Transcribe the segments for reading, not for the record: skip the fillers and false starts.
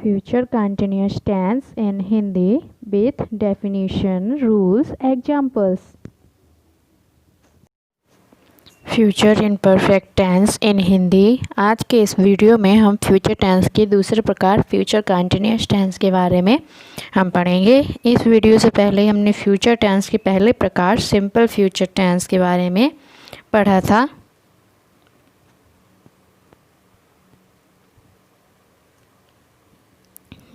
Future continuous tense in Hindi with definition, rules, examples. Future imperfect tense in Hindi. आज के इस video में हम फ्यूचर टेंस के दूसरे प्रकार फ्यूचर कंटिन्यूअस टेंस के बारे में हम पढ़ेंगे। इस वीडियो से पहले हमने फ्यूचर टेंस के पहले प्रकार सिंपल फ्यूचर टेंस के बारे में पढ़ा था।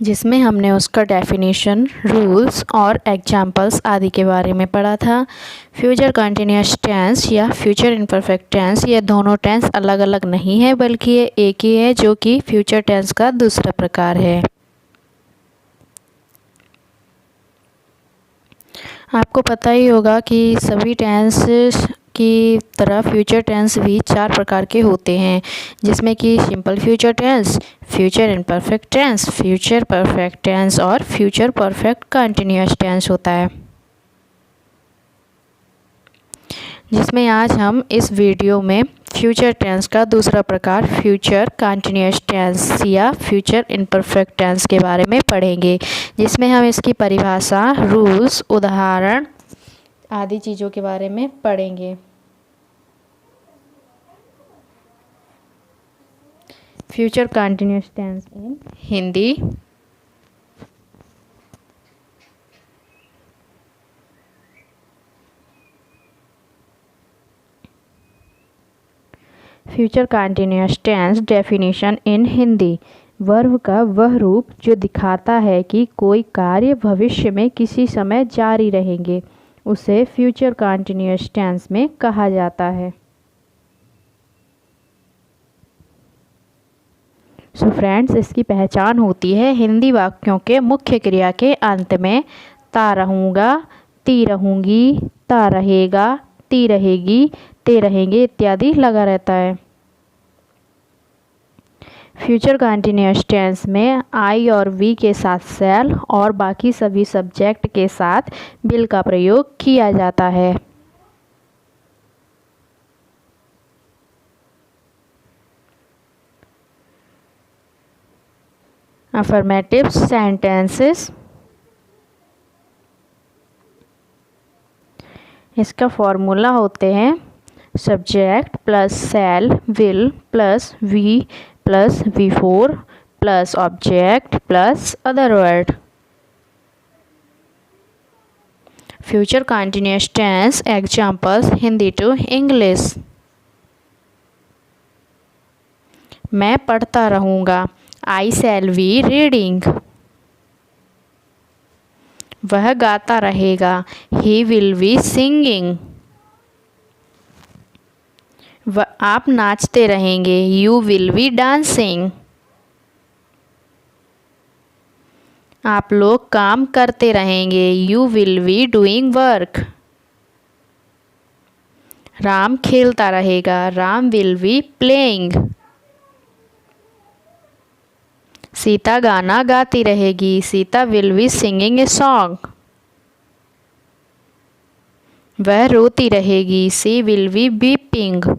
जिसमें हमने उसका डेफिनेशन, रूल्स और एग्जाम्पल्स आदि के बारे में पढ़ा था। फ्यूचर कंटिन्यूअस टेंस या फ्यूचर इम्परफेक्ट टेंस, ये दोनों टेंस अलग अलग नहीं है बल्कि ये एक ही है, जो कि फ्यूचर टेंस का दूसरा प्रकार है। आपको पता ही होगा कि सभी टेंस की तरह फ्यूचर टेंस भी 4 प्रकार के होते हैं, जिसमें कि simple future tense, future imperfect tense, future perfect tense और फ्यूचर परफेक्ट कंटिन्यूअस टेंस होता है। जिसमें आज हम इस वीडियो में फ्यूचर टेंस का दूसरा प्रकार फ्यूचर कंटिन्यूअस टेंस या फ्यूचर इम्परफेक्ट टेंस के बारे में पढ़ेंगे, जिसमें हम इसकी परिभाषा, रूल्स, उदाहरण आदि चीज़ों के बारे में पढ़ेंगे। Future continuous tense in Hindi. Future continuous tense definition in Hindi. Verb का वह रूप जो दिखाता है कि कोई कार्य भविष्य में किसी समय जारी रहेंगे, उसे फ्यूचर कंटिन्यूअस टेंस में कहा जाता है। सो फ्रेंड्स, इसकी पहचान होती है हिंदी वाक्यों के मुख्य क्रिया के अंत में ता रहूँगा, ती रहूँगी, ता रहेगा, ती रहेगी, ते रहेंगे इत्यादि लगा रहता है। फ्यूचर कंटिन्यूअस टेंस में आई और वी के साथ शैल और बाकी सभी सब्जेक्ट के साथ विल का प्रयोग किया जाता है। Affirmative sentences. इसका फॉर्मूला होते हैं subject plus shall will plus V plus V4 plus object plus other word. Future continuous tense examples Hindi to English. मैं पढ़ता रहूँगा, आई शैल बी रीडिंग। वह गाता रहेगा, ही विल बी सिंगिंग। आप नाचते रहेंगे, यू विल बी डांसिंग। आप लोग काम करते रहेंगे, you will be doing work. Ram खेलता रहेगा, Ram will be playing. Sita गाना गाती रहेगी, Sita will be singing a song. वह रोती रहेगी, सी विल बी वीपिंग।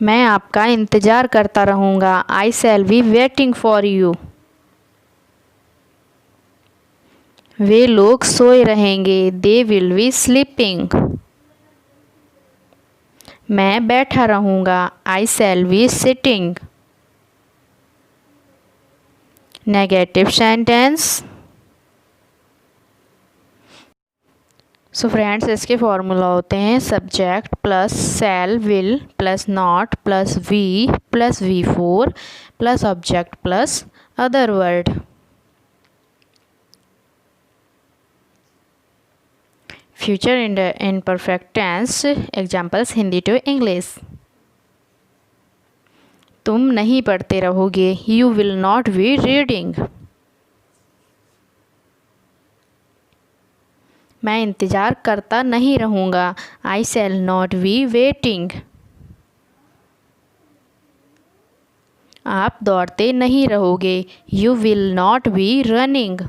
मैं आपका इंतज़ार करता रहूँगा, I shall be waiting for you. वे लोग सोए रहेंगे, दे विल बी स्लीपिंग। मैं बैठा रहूँगा, I shall be sitting. Negative sentence. So friends, इसके फॉर्मूला होते हैं subject plus shall will plus not plus V plus V4 plus object plus other word. Future imperfect tense examples Hindi to English. तुम नहीं पढ़ते रहोगे, you will not be reading. मैं इंतज़ार करता नहीं रहूँगा, I shall not be waiting. आप दौड़ते नहीं रहोगे, you will not be running.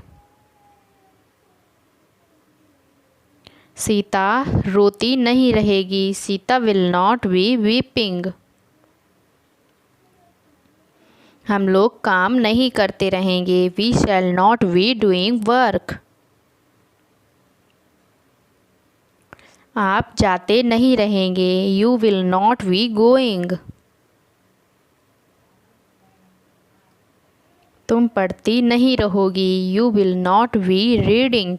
Sita रोती नहीं रहेगी। Sita will not be weeping. हम लोग काम नहीं करते रहेंगे। We shall not be doing work. आप जाते नहीं रहेंगे। You will not be going. तुम पढ़ती नहीं रहोगी। You will not be reading.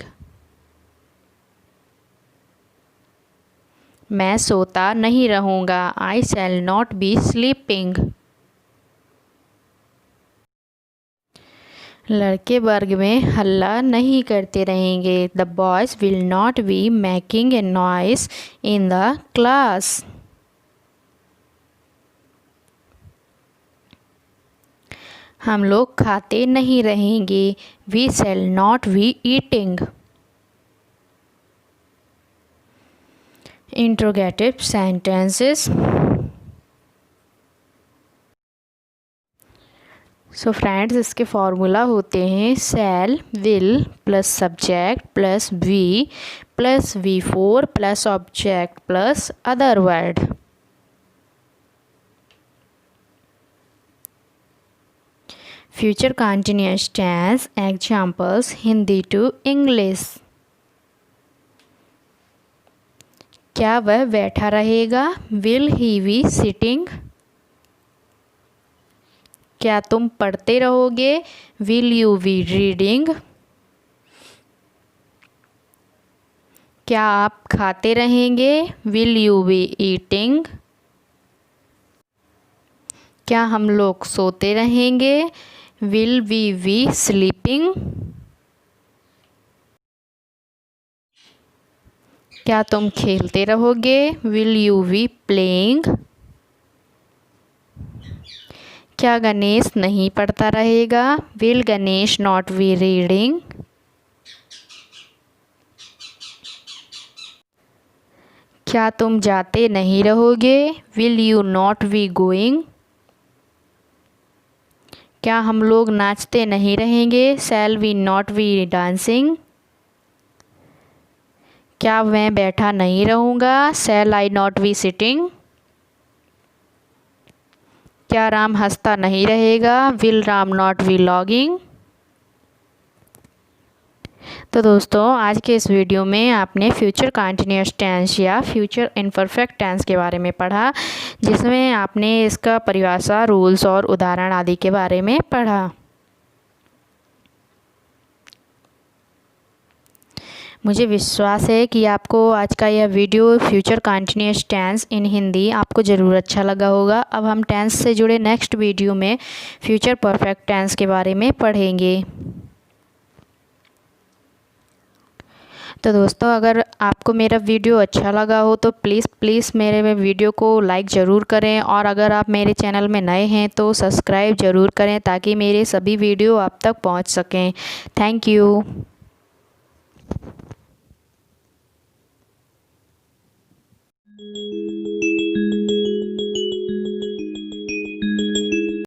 मैं सोता नहीं रहूँगा। I shall not be sleeping. लड़के वर्ग में हल्ला नहीं करते रहेंगे। The boys will not be making a noise in the class. हम लोग खाते नहीं रहेंगे। We shall not B eating. Interrogative sentences. So friends, इसके फॉर्मूला होते हैं shall, will plus subject plus be plus V4 plus object plus other word. Future continuous tense examples Hindi to English. क्या वह बैठा रहेगा? Will he be sitting. क्या तुम पढ़ते रहोगे? Will you be reading. क्या आप खाते रहेंगे? Will you be eating. क्या हम लोग सोते रहेंगे? Will we be sleeping. क्या तुम खेलते रहोगे? Will you be playing. क्या गणेश नहीं पढ़ता रहेगा? Will Ganesh not be reading. क्या तुम जाते नहीं रहोगे? Will you not be going. क्या हम लोग नाचते नहीं रहेंगे? Shall we not be dancing. क्या मैं बैठा नहीं रहूँगा? Shall I not be sitting. क्या राम हंसता नहीं रहेगा? Will Ram not be laughing. तो दोस्तों, आज के इस वीडियो में आपने फ्यूचर कंटिन्यूअस टेंस या फ्यूचर इम्परफेक्ट टेंस के बारे में पढ़ा, जिसमें आपने इसका परिभाषा, रूल्स और उदाहरण आदि के बारे में पढ़ा। मुझे विश्वास है कि आपको आज का यह video future continuous tense in Hindi आपको ज़रूर अच्छा लगा होगा। अब हम टेंस से जुड़े नेक्स्ट वीडियो में फ्यूचर परफेक्ट टेंस के बारे में पढ़ेंगे। तो दोस्तों, अगर आपको मेरा वीडियो अच्छा लगा हो तो प्लीज़ मेरे वीडियो को लाइक ज़रूर करें, और अगर आप मेरे चैनल में नए हैं तो सब्सक्राइब ज़रूर करें ताकि मेरे सभी वीडियो आप तक पहुंच सकें। Thank you.